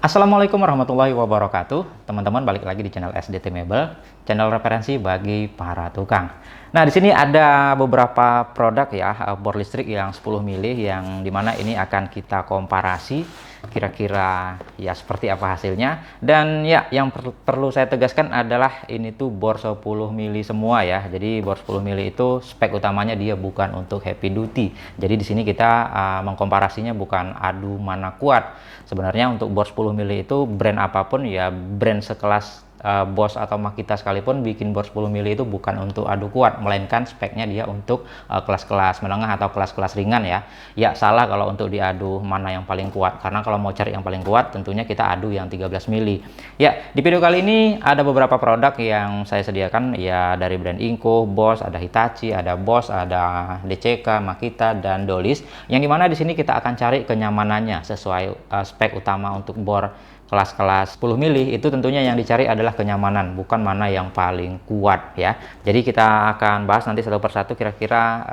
Assalamualaikum warahmatullahi wabarakatuh. Teman-teman, balik lagi di channel SDT Mebel, channel referensi bagi para tukang. Nah, di sini ada beberapa produk ya, bor listrik yang 10 mili yang dimana ini akan kita komparasi kira-kira ya seperti apa hasilnya. Dan ya, yang perlu saya tegaskan adalah ini tuh bor 10 mili semua ya. Jadi bor 10 mili itu spek utamanya dia bukan untuk heavy duty. Jadi di sini kita mengkomparasinya bukan adu mana kuat. Sebenarnya untuk bor 10 mili itu brand apapun ya, brand sekelas Bosch atau Makita sekalipun bikin bor 10 mili itu bukan untuk adu kuat, melainkan speknya dia untuk kelas-kelas menengah atau kelas-kelas ringan ya. Ya salah kalau untuk diadu mana yang paling kuat, karena kalau mau cari yang paling kuat tentunya kita adu yang 13 mili. Ya, di video kali ini ada beberapa produk yang saya sediakan ya, dari brand Inco, Bosch, ada Hitachi, ada Bosch, ada DCK, Makita, dan Dolis. Yang dimana di sini kita akan cari kenyamanannya sesuai spek utama untuk bor kelas-kelas 10 mili itu tentunya yang dicari adalah kenyamanan, bukan mana yang paling kuat ya. Jadi kita akan bahas nanti satu persatu kira-kira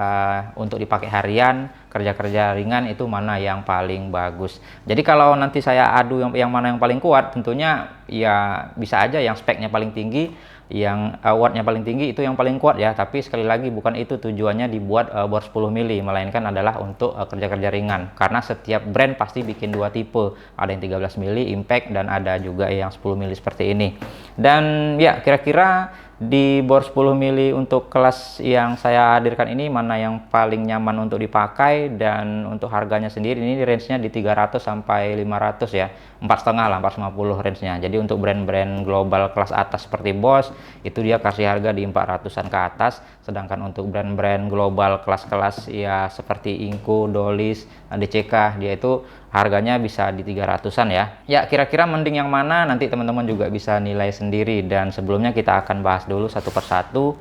untuk dipakai harian, kerja-kerja ringan itu mana yang paling bagus. Jadi kalau nanti saya adu yang mana yang paling kuat, tentunya ya bisa aja yang speknya paling tinggi, yang wattnya paling tinggi itu yang paling kuat ya. Tapi sekali lagi bukan itu tujuannya dibuat bor 10 mili, melainkan adalah untuk kerja-kerja ringan. Karena setiap brand pasti bikin dua tipe, ada yang 13 mili impact dan ada juga yang 10 mili seperti ini. Dan ya kira-kira di bor 10 mili untuk kelas yang saya hadirkan ini mana yang paling nyaman untuk dipakai, dan untuk harganya sendiri ini range-nya di 300 sampai 500 ya, 4,5 lah, 450 range-nya. Jadi untuk brand-brand global kelas atas seperti Bosch itu dia kasih harga di 400-an ke atas, sedangkan untuk brand-brand global kelas-kelas ya seperti Inco, Dolis, DCK dia itu harganya bisa di 300-an ya. Ya, kira-kira mending yang mana nanti teman-teman juga bisa nilai sendiri. Dan sebelumnya kita akan bahas dulu satu persatu.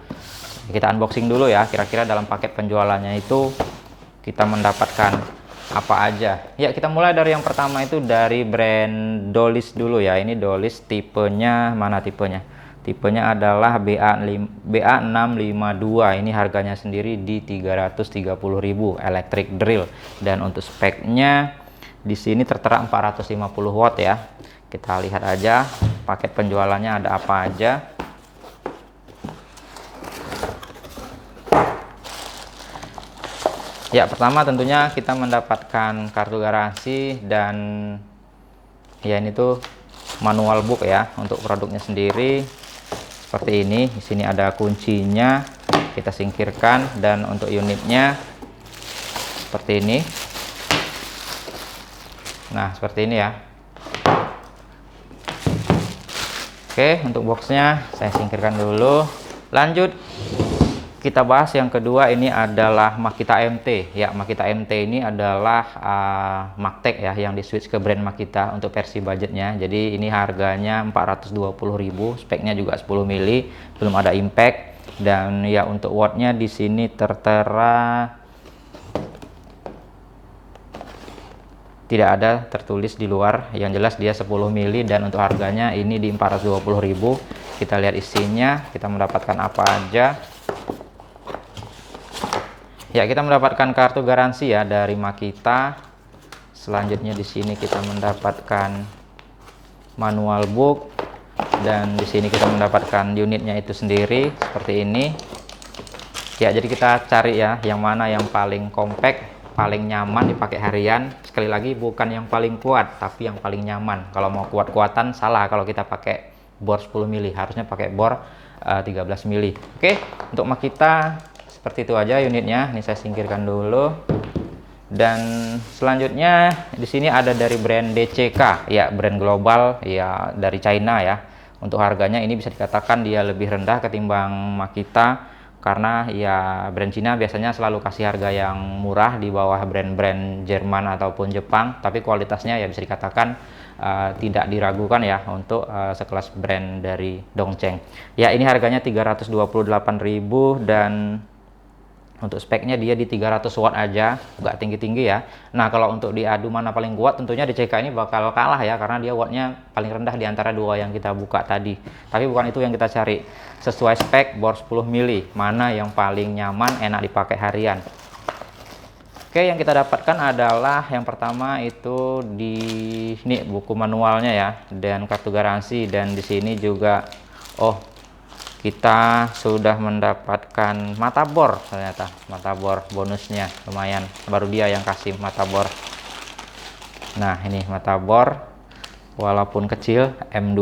Kita unboxing dulu ya, kira-kira dalam paket penjualannya itu kita mendapatkan apa aja. Ya, kita mulai dari yang pertama itu dari brand Dolis dulu ya. Ini Dolis tipenya, mana tipenya? Tipenya adalah BA652. Ini harganya sendiri di 330.000 electric drill. Dan untuk speknya di sini tertera 450 watt ya. Kita lihat aja paket penjualannya ada apa aja. Ya, pertama tentunya kita mendapatkan kartu garansi, dan ya ini tuh manual book ya untuk produknya sendiri. Seperti ini, di sini ada kuncinya, kita singkirkan, dan untuk unitnya seperti ini. Nah, seperti ini ya. Oke, untuk boxnya saya singkirkan dulu. Lanjut kita bahas yang kedua, ini adalah Makita MT ya. Makita MT ini adalah Maktek ya, yang di switch ke brand Makita untuk versi budgetnya. Jadi ini harganya 420.000, speknya juga 10 mili, belum ada impact. Dan ya untuk wattnya di sini tertera tidak ada tertulis di luar, yang jelas dia 10 mili, dan untuk harganya ini di 420.000. Kita lihat isinya, kita mendapatkan apa aja. Ya, kita mendapatkan kartu garansi ya dari Makita. Selanjutnya di sini kita mendapatkan manual book, dan di sini kita mendapatkan unitnya itu sendiri seperti ini. Ya, jadi kita cari ya yang mana yang paling compact, paling nyaman dipakai harian. Sekali lagi bukan yang paling kuat, tapi yang paling nyaman. Kalau mau kuat-kuatan salah kalau kita pakai bor 10 mili, harusnya pakai bor 13 mili. Oke, untuk Makita seperti itu aja unitnya. Ini saya singkirkan dulu. Dan selanjutnya di sini ada dari brand DCK ya, brand global ya dari China ya. Untuk harganya ini bisa dikatakan dia lebih rendah ketimbang Makita, karena ya brand Cina biasanya selalu kasih harga yang murah di bawah brand-brand Jerman ataupun Jepang, tapi kualitasnya ya bisa dikatakan tidak diragukan ya untuk sekelas brand dari Dongcheng. Ya, ini harganya 328.000, dan untuk speknya dia di 300 watt aja, nggak tinggi-tinggi ya. Nah, kalau untuk diadu mana paling kuat, tentunya DCK ini bakal kalah ya, karena dia wattnya paling rendah di antara dua yang kita buka tadi. Tapi bukan itu yang kita cari. Sesuai spek bor 10 mili, mana yang paling nyaman, enak dipakai harian. Oke, yang kita dapatkan adalah yang pertama itu di ini buku manualnya ya, dan kartu garansi, dan di sini juga kita sudah mendapatkan mata bor, ternyata mata bor bonusnya lumayan, baru dia yang kasih mata bor. Nah, ini mata bor walaupun kecil M2,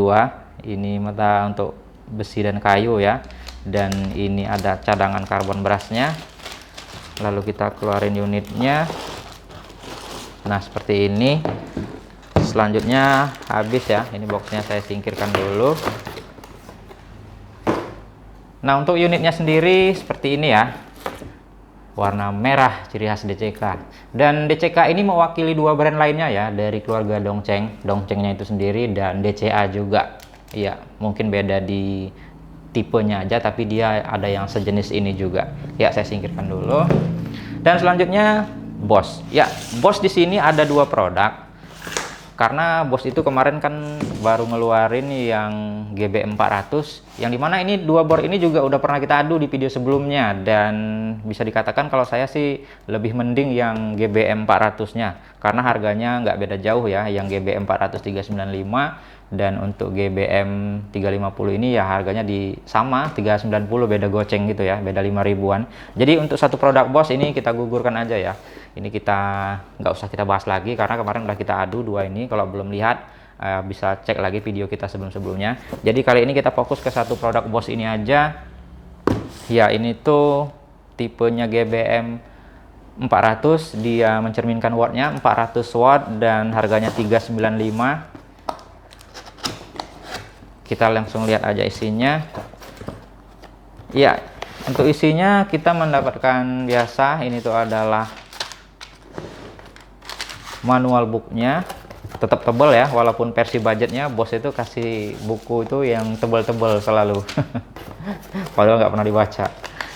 ini mata untuk besi dan kayu ya, dan ini ada cadangan karbon brasnya. Lalu kita keluarin unitnya. Nah, seperti ini. Selanjutnya habis ya, ini boxnya saya singkirkan dulu. Nah, untuk unitnya sendiri seperti ini ya, warna merah, ciri khas DCK. Dan DCK ini mewakili dua brand lainnya ya, dari keluarga Dongcheng, Dongchengnya itu sendiri, dan DCA juga. Ya, mungkin beda di tipenya aja, tapi dia ada yang sejenis ini juga. Ya, saya singkirkan dulu. Dan selanjutnya Bosch. Ya, Bosch di sini ada dua produk. Karena Bosch itu kemarin kan baru ngeluarin yang GB400, yang dimana ini dua bor ini juga udah pernah kita adu di video sebelumnya, dan bisa dikatakan kalau saya sih lebih mending yang GBM400-nya karena harganya nggak beda jauh ya, yang GBM400 395, dan untuk GBM 350 ini ya harganya di sama 390, beda goceng gitu ya, beda 5 ribuan. Jadi untuk satu produk Bosch ini kita gugurkan aja ya. Ini kita nggak usah kita bahas lagi karena kemarin udah kita adu dua ini. Kalau belum lihat bisa cek lagi video kita sebelum-sebelumnya. Jadi kali ini kita fokus ke satu produk Bosch ini aja. Ya, ini tuh tipenya GBM 400, dia mencerminkan wattnya 400 watt dan harganya 395. Kita langsung lihat aja isinya. Ya, untuk isinya kita mendapatkan biasa, ini tuh adalah manual booknya, tetap tebal ya, walaupun versi budgetnya Bosch itu kasih buku itu yang tebal-tebal selalu. Padahal nggak pernah dibaca.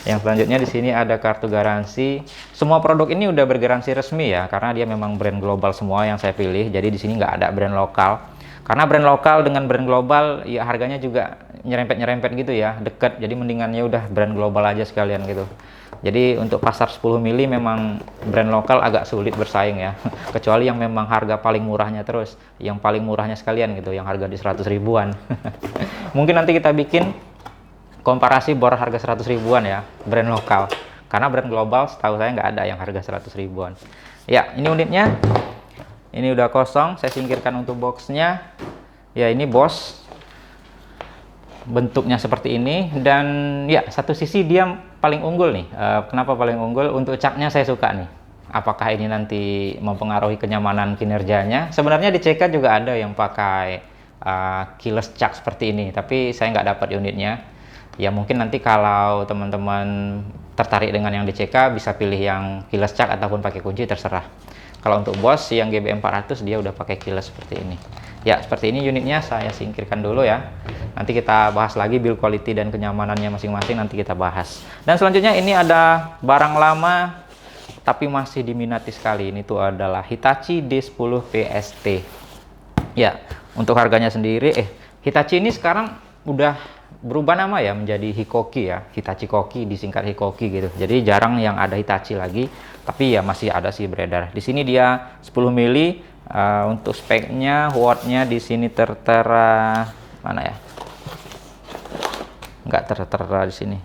Yang selanjutnya di sini ada kartu garansi. Semua produk ini udah bergaransi resmi ya, karena dia memang brand global semua yang saya pilih. Jadi di sini nggak ada brand lokal. Karena brand lokal dengan brand global ya harganya juga nyerempet-nyerempet gitu ya, deket. Jadi mendingannya udah brand global aja sekalian gitu. Jadi untuk pasar 10 mili memang brand lokal agak sulit bersaing ya. Kecuali yang memang harga paling murahnya terus, yang paling murahnya sekalian gitu, yang harga di 100 ribuan. Mungkin nanti kita bikin komparasi bor harga 100 ribuan ya, brand lokal. Karena brand global setahu saya nggak ada yang harga 100 ribuan. Ya, ini unitnya. Ini udah kosong, saya singkirkan untuk boxnya. Ya, ini Bosch. Bentuknya seperti ini, dan ya satu sisi dia paling unggul nih. Kenapa paling unggul? Untuk caknya saya suka nih. Apakah ini nanti mempengaruhi kenyamanan kinerjanya? Sebenarnya di CK juga ada yang pakai keyless chuck seperti ini, tapi saya nggak dapat unitnya. Ya mungkin nanti kalau teman-teman tertarik dengan yang di CK bisa pilih yang keyless chuck ataupun pakai kunci, terserah. Kalau untuk Bosch yang GB400 dia udah pakai keyless seperti ini. Ya, seperti ini unitnya, saya singkirkan dulu ya. Nanti kita bahas lagi build quality dan kenyamanannya masing-masing, nanti kita bahas. Dan selanjutnya ini ada barang lama tapi masih diminati sekali. Ini tuh adalah Hitachi D10 PST. Ya, untuk harganya sendiri Hitachi ini sekarang udah berubah nama ya menjadi Hikoki ya, Hitachi Koki disingkat Hikoki gitu. Jadi jarang yang ada Hitachi lagi, tapi ya masih ada sih beredar. Di sini dia 10 mili. Untuk speknya, wattnya di sini tertera mana ya? Nggak tertera di sini.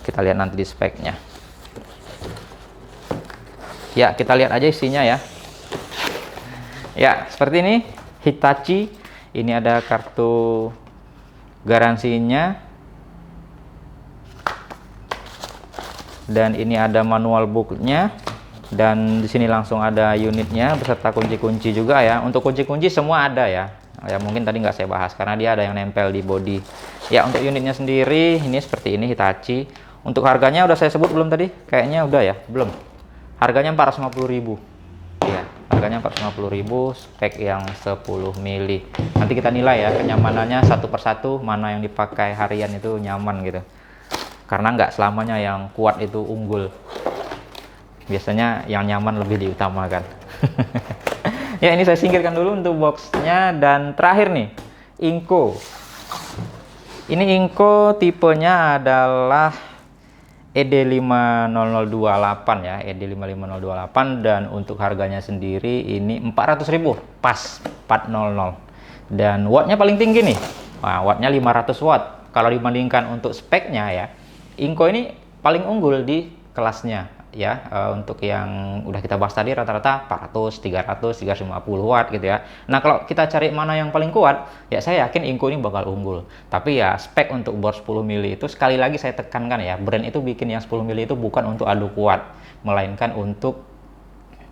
Kita lihat nanti di speknya. Ya, kita lihat aja isinya ya. Ya, seperti ini Hitachi. Ini ada kartu garansinya. Dan ini ada manual booknya. Dan di sini langsung ada unitnya beserta kunci-kunci juga ya. Untuk kunci-kunci semua ada ya. Ya mungkin tadi nggak saya bahas karena dia ada yang nempel di bodi. Ya, untuk unitnya sendiri ini seperti ini Hitachi. Untuk harganya udah saya sebut belum tadi? Kayaknya udah ya, belum. Harganya 450.000. Ya, harganya 450.000, spek yang 10 mili. Nanti kita nilai ya kenyamanannya satu persatu, mana yang dipakai harian itu nyaman gitu. Karena nggak selamanya yang kuat itu unggul. Biasanya yang nyaman lebih diutamakan. Ya, ini saya singkirkan dulu untuk boxnya. Dan terakhir nih, Inco. Ini Inco tipenya adalah ED55028 ya, ED55028, dan untuk harganya sendiri ini 400.000 pas 400, dan wattnya paling tinggi nih. Nah, wattnya 500 watt. Kalau dibandingkan untuk speknya ya, Inco ini paling unggul di kelasnya ya. Untuk yang udah kita bahas tadi rata-rata 400, 300, 350 watt gitu ya. Nah, kalau kita cari mana yang paling kuat, ya saya yakin Inco ini bakal unggul. Tapi ya spek untuk bor 10 mili itu sekali lagi saya tekankan ya, brand itu bikin yang 10 mili itu bukan untuk adu kuat, melainkan untuk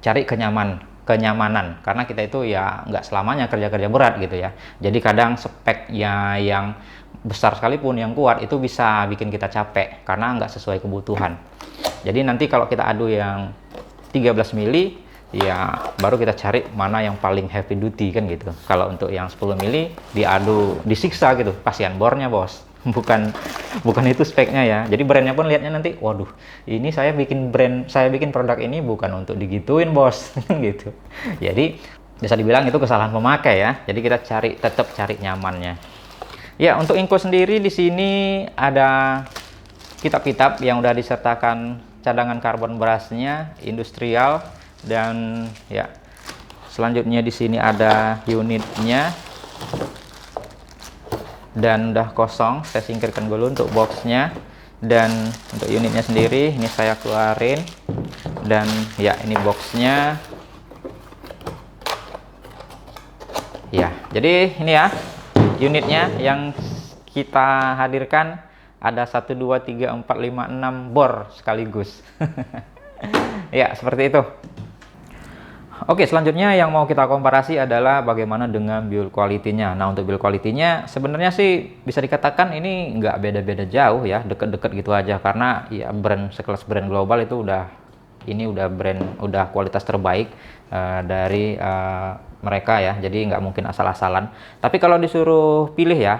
cari kenyamanan, karena kita itu ya nggak selamanya kerja-kerja berat gitu ya. Jadi kadang speknya yang besar sekalipun yang kuat itu bisa bikin kita capek karena nggak sesuai kebutuhan. Jadi nanti kalau kita adu yang 13 mili ya baru kita cari mana yang paling heavy duty kan gitu. Kalau untuk yang 10 mili diadu disiksa gitu, kasihan bornya bos. bukan itu speknya ya. Jadi brandnya pun lihatnya nanti, waduh, ini saya bikin produk ini bukan untuk digituin bos gitu. Jadi bisa dibilang itu kesalahan pemakai ya. Jadi kita tetap cari nyamannya. Ya, untuk Inco sendiri di sini ada kitab-kitab yang udah disertakan cadangan karbon berasnya, industrial, dan ya selanjutnya di sini ada unitnya, dan udah kosong. Saya singkirkan dulu untuk boxnya, dan untuk unitnya sendiri ini saya keluarin, dan ya ini boxnya. Ya, jadi ini ya unitnya yang kita hadirkan, ada 1, 2, 3, 4, 5, 6 bor sekaligus. Ya, seperti itu. Oke, selanjutnya yang mau kita komparasi adalah bagaimana dengan build quality-nya. Nah, untuk build quality-nya sebenarnya sih bisa dikatakan ini nggak beda-beda jauh ya, deket-deket gitu aja, karena ya sekelas brand global itu udah kualitas terbaik dari mereka ya, jadi nggak mungkin asal-asalan. Tapi kalau disuruh pilih ya,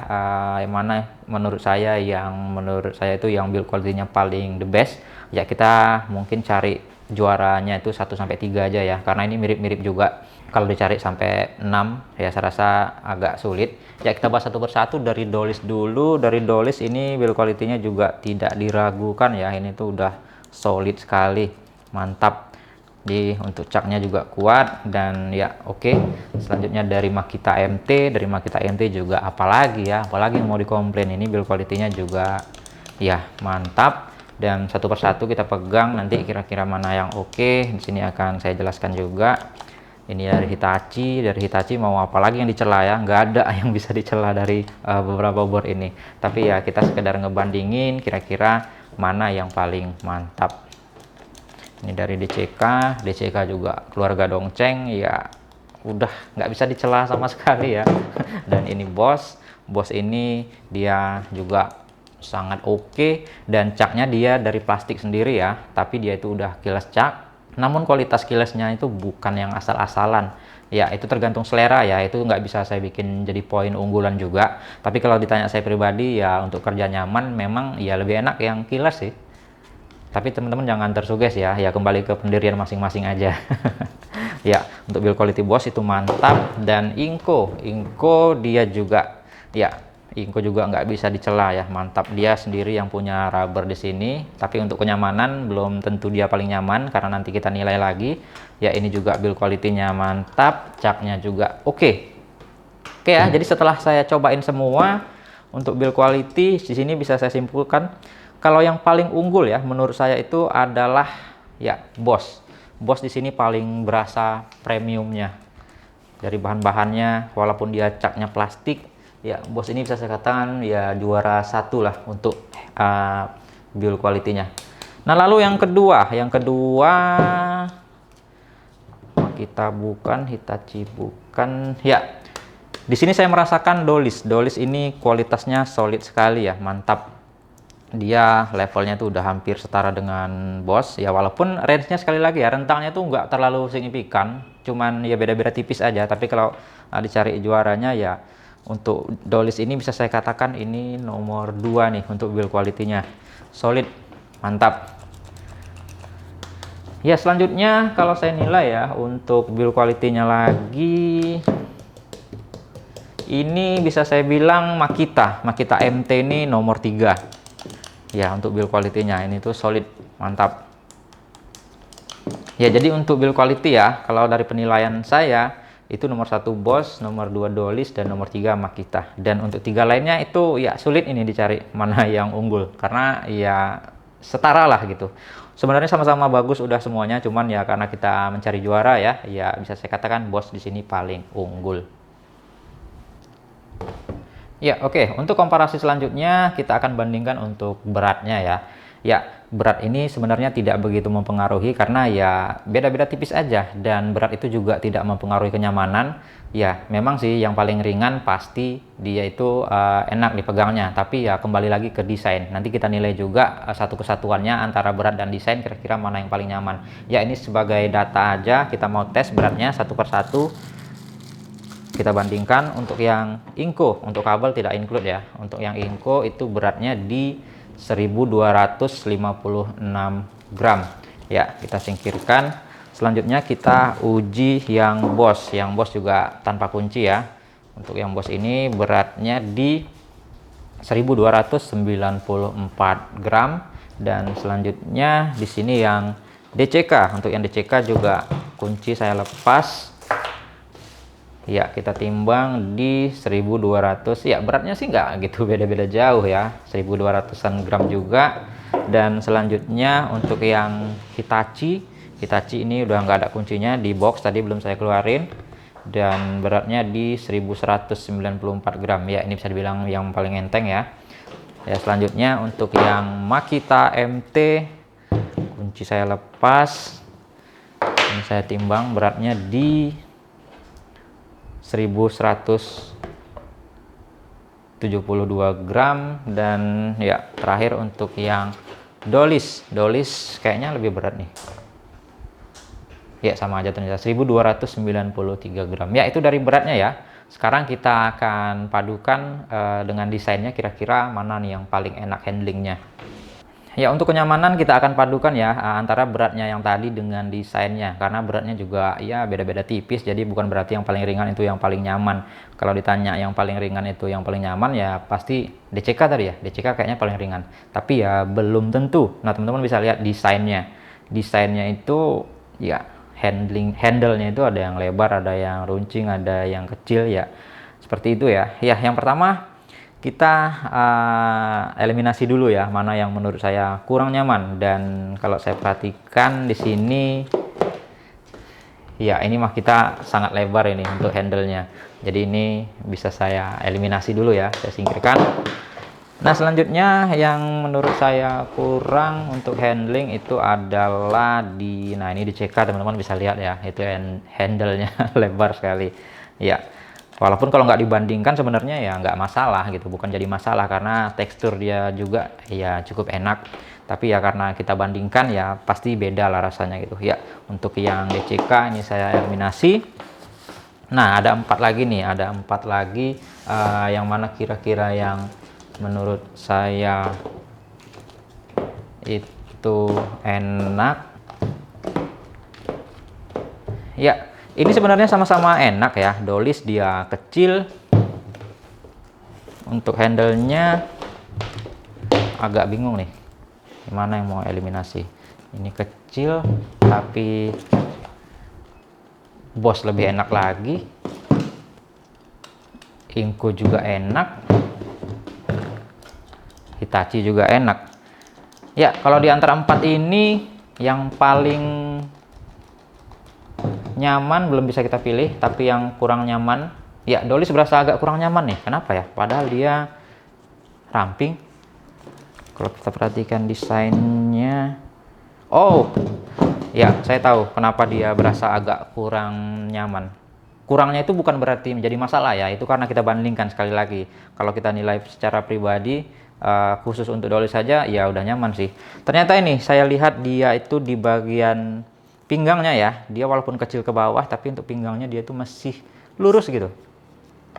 yang mana menurut saya itu yang build quality-nya paling the best, ya kita mungkin cari juaranya itu 1-3 aja ya, karena ini mirip-mirip juga. Kalau dicari sampai 6 ya saya rasa agak sulit. Ya kita bahas satu persatu. Dari Dolis dulu. Dari Dolis ini build quality-nya juga tidak diragukan ya, ini tuh udah solid sekali, mantap. Untuk caknya juga kuat, dan ya oke. Selanjutnya dari Makita MT juga apalagi yang mau dikomplain, ini build quality-nya juga ya mantap. Dan satu persatu kita pegang nanti kira-kira mana yang oke. Di sini akan saya jelaskan juga. Ini dari Hitachi mau apalagi yang dicela ya, nggak ada yang bisa dicela dari beberapa bor ini. Tapi ya kita sekedar ngebandingin kira-kira mana yang paling mantap. Ini dari DCK juga keluarga Dongcheng ya, udah nggak bisa dicela sama sekali ya. Dan ini Bosch ini dia juga sangat oke, dan caknya dia dari plastik sendiri ya, tapi dia itu udah kilas cak. Namun kualitas kilasnya itu bukan yang asal-asalan ya, itu tergantung selera ya, itu nggak bisa saya bikin jadi poin unggulan juga. Tapi kalau ditanya saya pribadi ya, untuk kerja nyaman memang ya lebih enak yang kilas sih. Tapi teman-teman jangan tersuges ya, kembali ke pendirian masing-masing aja. Ya, untuk build quality Bosch itu mantap. Dan Inco dia juga ya, Inco juga nggak bisa dicela ya, mantap. Dia sendiri yang punya rubber di sini, tapi untuk kenyamanan belum tentu dia paling nyaman, karena nanti kita nilai lagi. Ya, ini juga build quality-nya mantap, caknya juga oke ya. Jadi setelah saya cobain semua untuk build quality di sini, bisa saya simpulkan kalau yang paling unggul ya menurut saya itu adalah ya Bosch di sini paling berasa premiumnya dari bahan-bahannya. Walaupun dia caknya plastik ya, Bosch ini bisa saya katakan ya juara 1 lah untuk build quality-nya. Nah, lalu yang kedua kita bukan Hitachi, bukan ya. Di sini saya merasakan Dolis ini kualitasnya solid sekali ya, mantap. Dia levelnya tuh udah hampir setara dengan Bosch ya, walaupun range-nya sekali lagi ya, rentangnya tuh nggak terlalu signifikan, cuman ya beda-beda tipis aja. Tapi kalau dicari juaranya ya, untuk Dolis ini bisa saya katakan ini nomor 2 nih untuk build quality-nya, solid, mantap. Ya, selanjutnya kalau saya nilai ya untuk build quality-nya lagi, ini bisa saya bilang Makita MT ini nomor 3. Ya, untuk build quality-nya ini tuh solid, mantap. Ya, jadi untuk build quality ya, kalau dari penilaian saya itu nomor 1 Bosch, nomor 2 Dolis, dan nomor 3 Makita. Dan untuk 3 lainnya itu ya sulit ini dicari mana yang unggul, karena ya setara lah gitu. Sebenarnya sama-sama bagus udah semuanya, cuman ya karena kita mencari juara ya, ya bisa saya katakan Bosch di sini paling unggul. Ya, oke. Untuk komparasi selanjutnya kita akan bandingkan untuk beratnya ya. Ya, berat ini sebenarnya tidak begitu mempengaruhi karena ya beda-beda tipis aja, dan berat itu juga tidak mempengaruhi kenyamanan. Ya, memang sih yang paling ringan pasti dia itu enak dipegangnya, tapi ya kembali lagi ke desain. Nanti kita nilai juga satu kesatuannya antara berat dan desain, kira-kira mana yang paling nyaman. Ya, ini sebagai data aja, kita mau tes beratnya satu persatu. Kita bandingkan. Untuk yang Inco, untuk kabel tidak include ya. Untuk yang Inco itu beratnya di 1256 gram. Ya, kita singkirkan. Selanjutnya kita uji yang Bosch. Yang Bosch juga tanpa kunci ya. Untuk yang Bosch ini beratnya di 1294 gram, dan selanjutnya di sini yang DCK. Untuk yang DCK juga kunci saya lepas. Ya, kita timbang di 1200. Ya, beratnya sih nggak gitu beda-beda jauh ya, 1200-an gram juga. Dan selanjutnya untuk yang Hitachi ini udah nggak ada kuncinya, di box tadi belum saya keluarin, dan beratnya di 1194 gram. Ya, ini bisa dibilang yang paling enteng ya. Ya, selanjutnya untuk yang Makita MT, kunci saya lepas. Ini saya timbang, beratnya di 1172 gram. Dan ya terakhir untuk yang Dolis kayaknya lebih berat nih. Ya, sama aja ternyata, 1293 gram. Ya, itu dari beratnya ya. Sekarang kita akan padukan dengan desainnya, kira-kira mana nih yang paling enak handlingnya. Ya, untuk kenyamanan kita akan padukan ya antara beratnya yang tadi dengan desainnya, karena beratnya juga ya beda-beda tipis, jadi bukan berarti yang paling ringan itu yang paling nyaman. Kalau ditanya yang paling ringan itu yang paling nyaman, ya pasti DCK tadi ya. DCK kayaknya paling ringan, tapi ya belum tentu. Nah, teman-teman bisa lihat desainnya. Desainnya itu ya handle-nya itu ada yang lebar, ada yang runcing, ada yang kecil ya. Seperti itu ya. Ya, yang pertama kita eliminasi dulu ya, mana yang menurut saya kurang nyaman. Dan kalau saya perhatikan di sini, ya ini mah kita sangat lebar ini untuk handle-nya. Jadi ini bisa saya eliminasi dulu ya, saya singkirkan. Nah, selanjutnya yang menurut saya kurang untuk handling itu adalah nah ini di CK, teman-teman bisa lihat ya, itu handle-nya lebar sekali. Ya, walaupun kalau nggak dibandingkan sebenarnya ya nggak masalah gitu, bukan jadi masalah karena tekstur dia juga ya cukup enak. Tapi ya karena kita bandingkan ya pasti beda lah rasanya gitu ya. Untuk yang DCK ini saya eliminasi. Nah, ada 4 lagi nih, ada 4 lagi yang mana kira-kira yang menurut saya itu enak. Ya, ini sebenarnya sama-sama enak ya. Dolis dia kecil. Untuk handle-nya agak bingung nih, gimana yang mau eliminasi. Ini kecil, tapi Bosch lebih enak lagi. Inco juga enak. Hitachi juga enak. Ya, kalau di antara 4 ini yang paling nyaman belum bisa kita pilih, tapi yang kurang nyaman, ya Dolis berasa agak kurang nyaman nih. Kenapa ya? Padahal dia ramping. Kalau kita perhatikan desainnya, oh ya, saya tahu kenapa dia berasa agak kurang nyaman. Kurangnya itu bukan berarti menjadi masalah ya, itu karena kita bandingkan sekali lagi. Kalau kita nilai secara pribadi, khusus untuk Dolis saja ya udah nyaman sih. Ternyata ini saya lihat dia itu di bagian pinggangnya ya, dia walaupun kecil ke bawah, tapi untuk pinggangnya dia itu masih lurus gitu.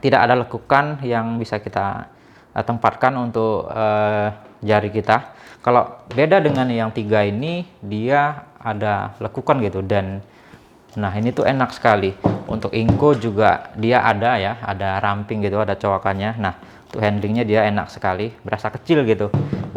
Tidak ada lekukan yang bisa kita tempatkan untuk jari kita. Kalau beda dengan yang 3 ini, dia ada lekukan gitu. Dan nah, ini tuh enak sekali. Untuk Inco juga dia ada ya, ada ramping gitu, ada cowakannya. Nah, untuk handlingnya dia enak sekali, berasa kecil gitu.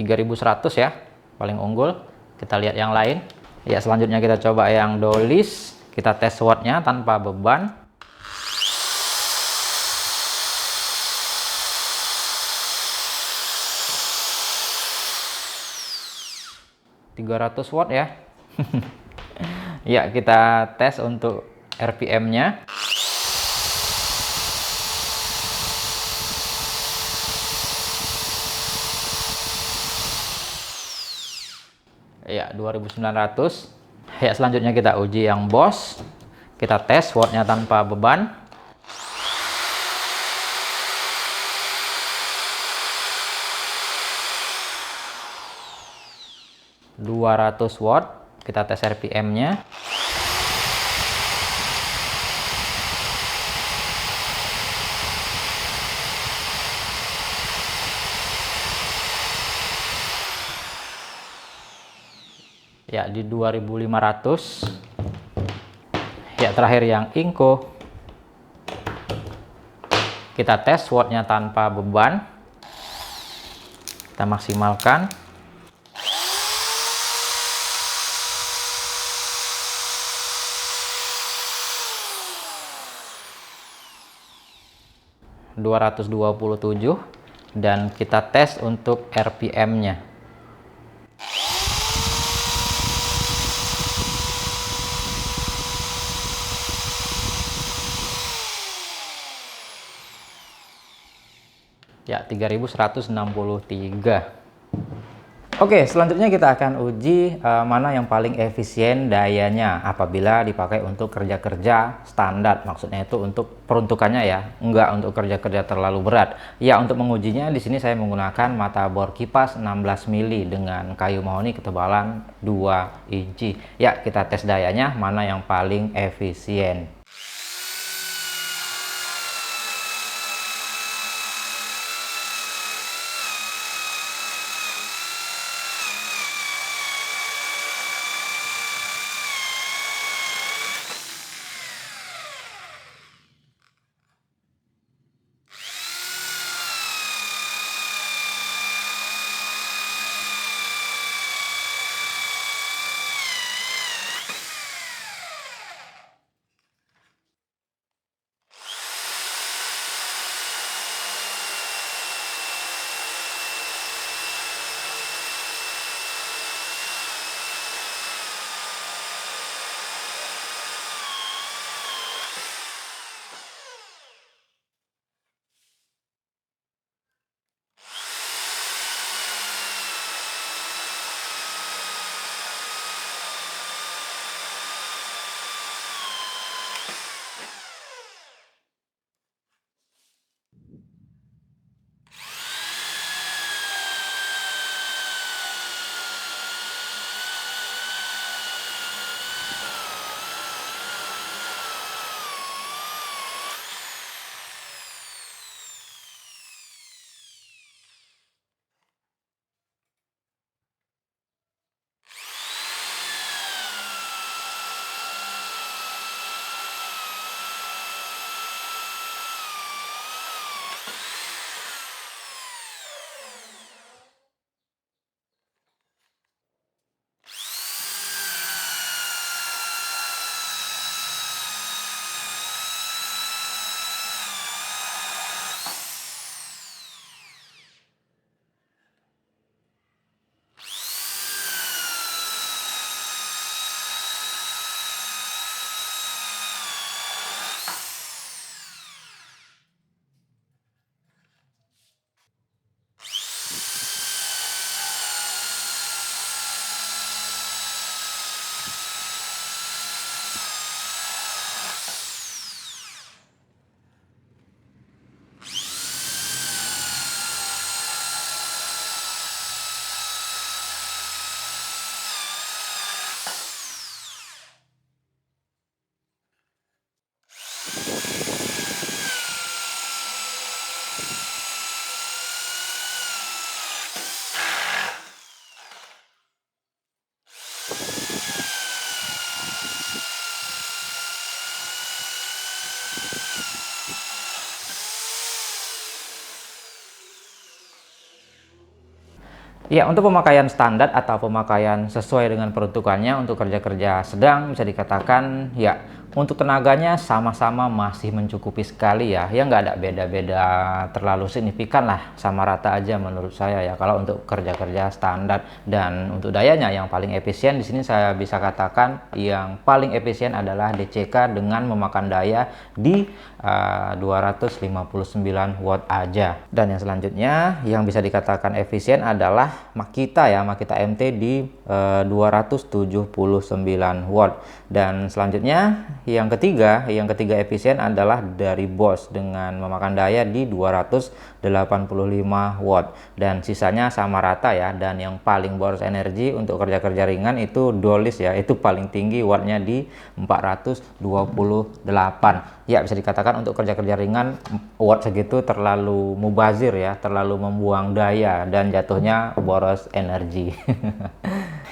3100 ya, paling unggul. Kita lihat yang lain. Ya, selanjutnya kita coba yang Dolis. Kita tes wattnya tanpa beban. 300 watt ya. Ya, kita tes untuk RPM-nya. Ya, 2900. Ya, selanjutnya kita uji yang Boss. Kita tes wattnya tanpa beban. 200 watt. Kita tes RPM-nya. Ya, di 2500. Ya, terakhir yang Inco. Kita tes wattnya tanpa beban. Kita maksimalkan. 227 dan kita tes untuk RPM-nya. Ya, 3163. Oke, selanjutnya kita akan uji mana yang paling efisien dayanya apabila dipakai untuk kerja-kerja standar. Maksudnya itu untuk peruntukannya ya, enggak untuk kerja-kerja terlalu berat. Ya, untuk mengujinya di sini saya menggunakan mata bor kipas 16 mili dengan kayu mahoni ketebalan 2 inci. Ya, kita tes dayanya mana yang paling efisien. Ya, untuk pemakaian standar atau pemakaian sesuai dengan peruntukannya untuk kerja-kerja sedang bisa dikatakan ya untuk tenaganya sama-sama masih mencukupi sekali ya. Ya nggak ada beda-beda terlalu signifikan lah, sama rata aja menurut saya ya kalau untuk kerja-kerja standar. Dan untuk dayanya yang paling efisien di sini saya bisa katakan yang paling efisien adalah DCK dengan memakan daya di 259 watt aja. Dan yang selanjutnya yang bisa dikatakan efisien adalah Makita ya, Makita MT di 279 watt. Dan selanjutnya yang ketiga efisien adalah dari Bosch dengan memakan daya di 285 watt. Dan sisanya sama rata ya. Dan yang paling boros energi untuk kerja-kerja ringan itu Dolis ya, itu paling tinggi wattnya di 428. Ya, bisa dikatakan untuk kerja-kerja ringan watt segitu terlalu mubazir ya, terlalu membuang daya dan jatuhnya boros energi.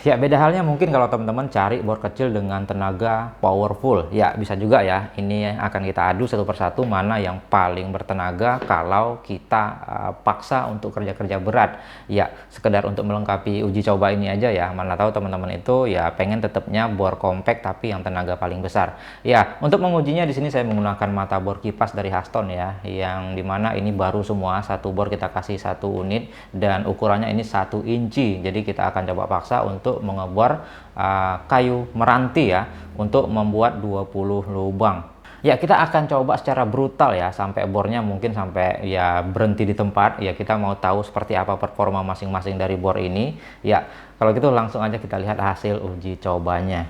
Ya, beda halnya mungkin kalau teman-teman cari bor kecil dengan tenaga powerful. Ya, bisa juga ya. Ini akan kita adu satu persatu mana yang paling bertenaga kalau kita paksa untuk kerja-kerja berat. Ya, sekedar untuk melengkapi uji coba ini aja ya. Mana tahu teman-teman itu ya pengen tetapnya bor compact tapi yang tenaga paling besar. Ya, untuk mengujinya di sini saya menggunakan mata bor kipas dari Haston ya, yang dimana ini baru semua, satu bor kita kasih satu unit dan ukurannya ini 1 inci. Jadi kita akan coba paksa untuk mengebor kayu meranti ya untuk membuat 20 lubang. Ya, kita akan coba secara brutal ya sampai bornya mungkin sampai ya berhenti di tempat. Ya, kita mau tahu seperti apa performa masing-masing dari bor ini. Ya, kalau gitu langsung aja kita lihat hasil uji cobanya.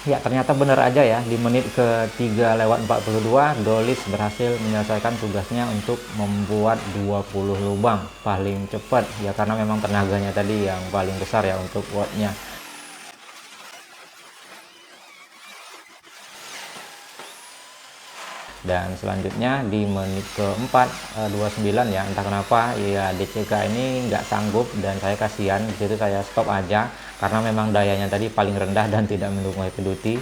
Ya, ternyata benar aja ya, di menit ke-3:42 Dolis berhasil menyelesaikan tugasnya untuk membuat 20 lubang paling cepat ya, karena memang tenaganya tadi yang paling besar ya untuk wattnya. Dan selanjutnya di menit ke-4:29 ya, entah kenapa ya DCK ini nggak sanggup dan saya kasihan, di situ saya stop aja karena memang dayanya tadi paling rendah dan tidak mendukung heavy duty.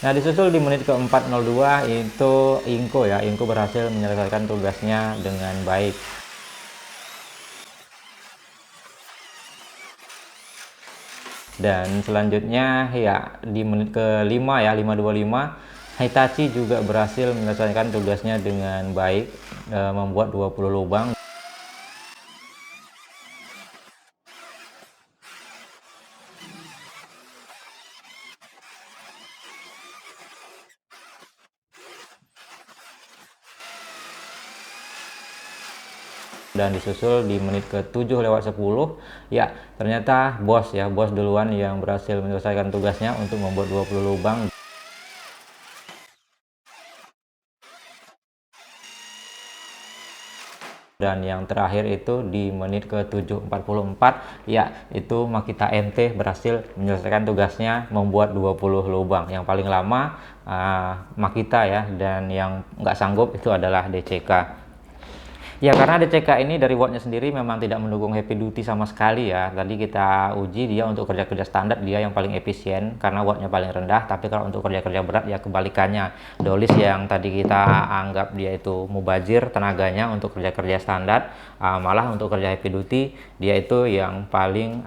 Nah, disusul di menit ke-4:02 itu Inco ya, Inco berhasil menyelesaikan tugasnya dengan baik. Dan selanjutnya ya di menit ke-5 ya, 5:25 Hitachi juga berhasil menyelesaikan tugasnya dengan baik, membuat 20 lubang. Dan disusul di menit ke-7:10 ya, ternyata Bosch ya, Bosch duluan yang berhasil menyelesaikan tugasnya untuk membuat 20 lubang. Dan yang terakhir itu di menit ke-7:44 ya, itu Makita MT berhasil menyelesaikan tugasnya membuat 20 lubang. Yang paling lama Makita ya, dan yang nggak sanggup itu adalah DCK. Ya, karena DCK ini dari wattnya sendiri memang tidak mendukung heavy duty sama sekali ya. Tadi kita uji dia untuk kerja-kerja standar dia yang paling efisien karena wattnya paling rendah. Tapi kalau untuk kerja-kerja berat ya kebalikannya. Dolis yang tadi kita anggap dia itu mubazir tenaganya untuk kerja-kerja standar, malah untuk kerja heavy duty dia itu yang paling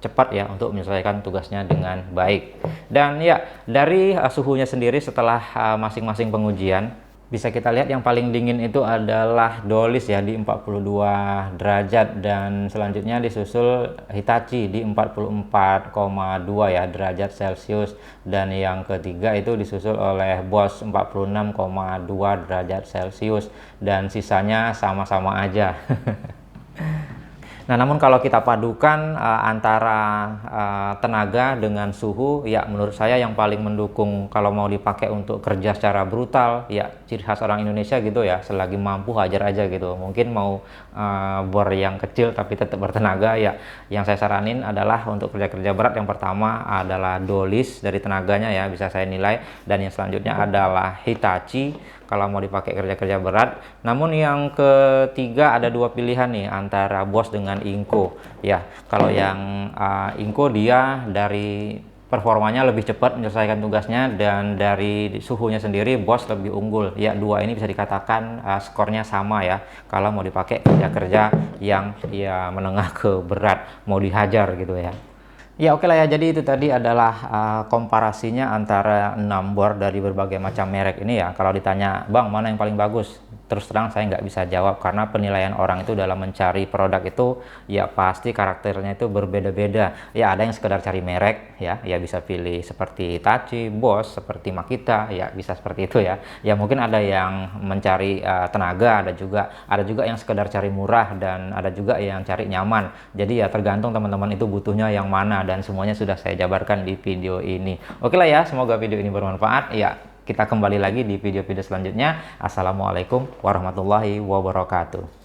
cepat ya untuk menyelesaikan tugasnya dengan baik. Dan ya dari suhunya sendiri setelah masing-masing pengujian, Bisa kita lihat yang paling dingin itu adalah Dolis ya di 42 derajat, dan selanjutnya disusul Hitachi di 44,2 ya derajat Celcius, dan yang ketiga itu disusul oleh Bosch 46,2 derajat Celcius, dan sisanya sama-sama aja. Nah, namun kalau kita padukan antara tenaga dengan suhu, ya menurut saya yang paling mendukung kalau mau dipakai untuk kerja secara brutal, ya ciri khas orang Indonesia gitu ya, selagi mampu hajar aja gitu. Mungkin mau bor yang kecil tapi tetap bertenaga, ya yang saya saranin adalah untuk kerja-kerja berat yang pertama adalah Dolis dari tenaganya ya, bisa saya nilai, dan yang selanjutnya adalah Hitachi kalau mau dipakai kerja-kerja berat. Namun yang ketiga ada dua pilihan nih antara Bosch dengan Inco ya. Kalau yang Inco dia dari performanya lebih cepat menyelesaikan tugasnya, dan dari suhunya sendiri Bosch lebih unggul ya. Dua ini bisa dikatakan skornya sama ya kalau mau dipakai kerja-kerja yang ya menengah ke berat, mau dihajar gitu ya. Ya oke lah ya, jadi itu tadi adalah komparasinya antara 6 bor dari berbagai macam merek ini ya. Kalau ditanya, Bang, mana yang paling bagus? Terus terang saya nggak bisa jawab, karena penilaian orang itu dalam mencari produk itu ya pasti karakternya itu berbeda-beda. Ya ada yang sekedar cari merek ya, ya bisa pilih seperti Hitachi, Bosch, seperti Makita, ya bisa seperti itu ya. Ya mungkin ada yang mencari tenaga, ada juga yang sekedar cari murah, dan ada juga yang cari nyaman. Jadi ya tergantung teman-teman itu butuhnya yang mana, dan semuanya sudah saya jabarkan di video ini. Oke lah ya, semoga video ini bermanfaat ya. Kita kembali lagi di video-video selanjutnya. Assalamualaikum warahmatullahi wabarakatuh.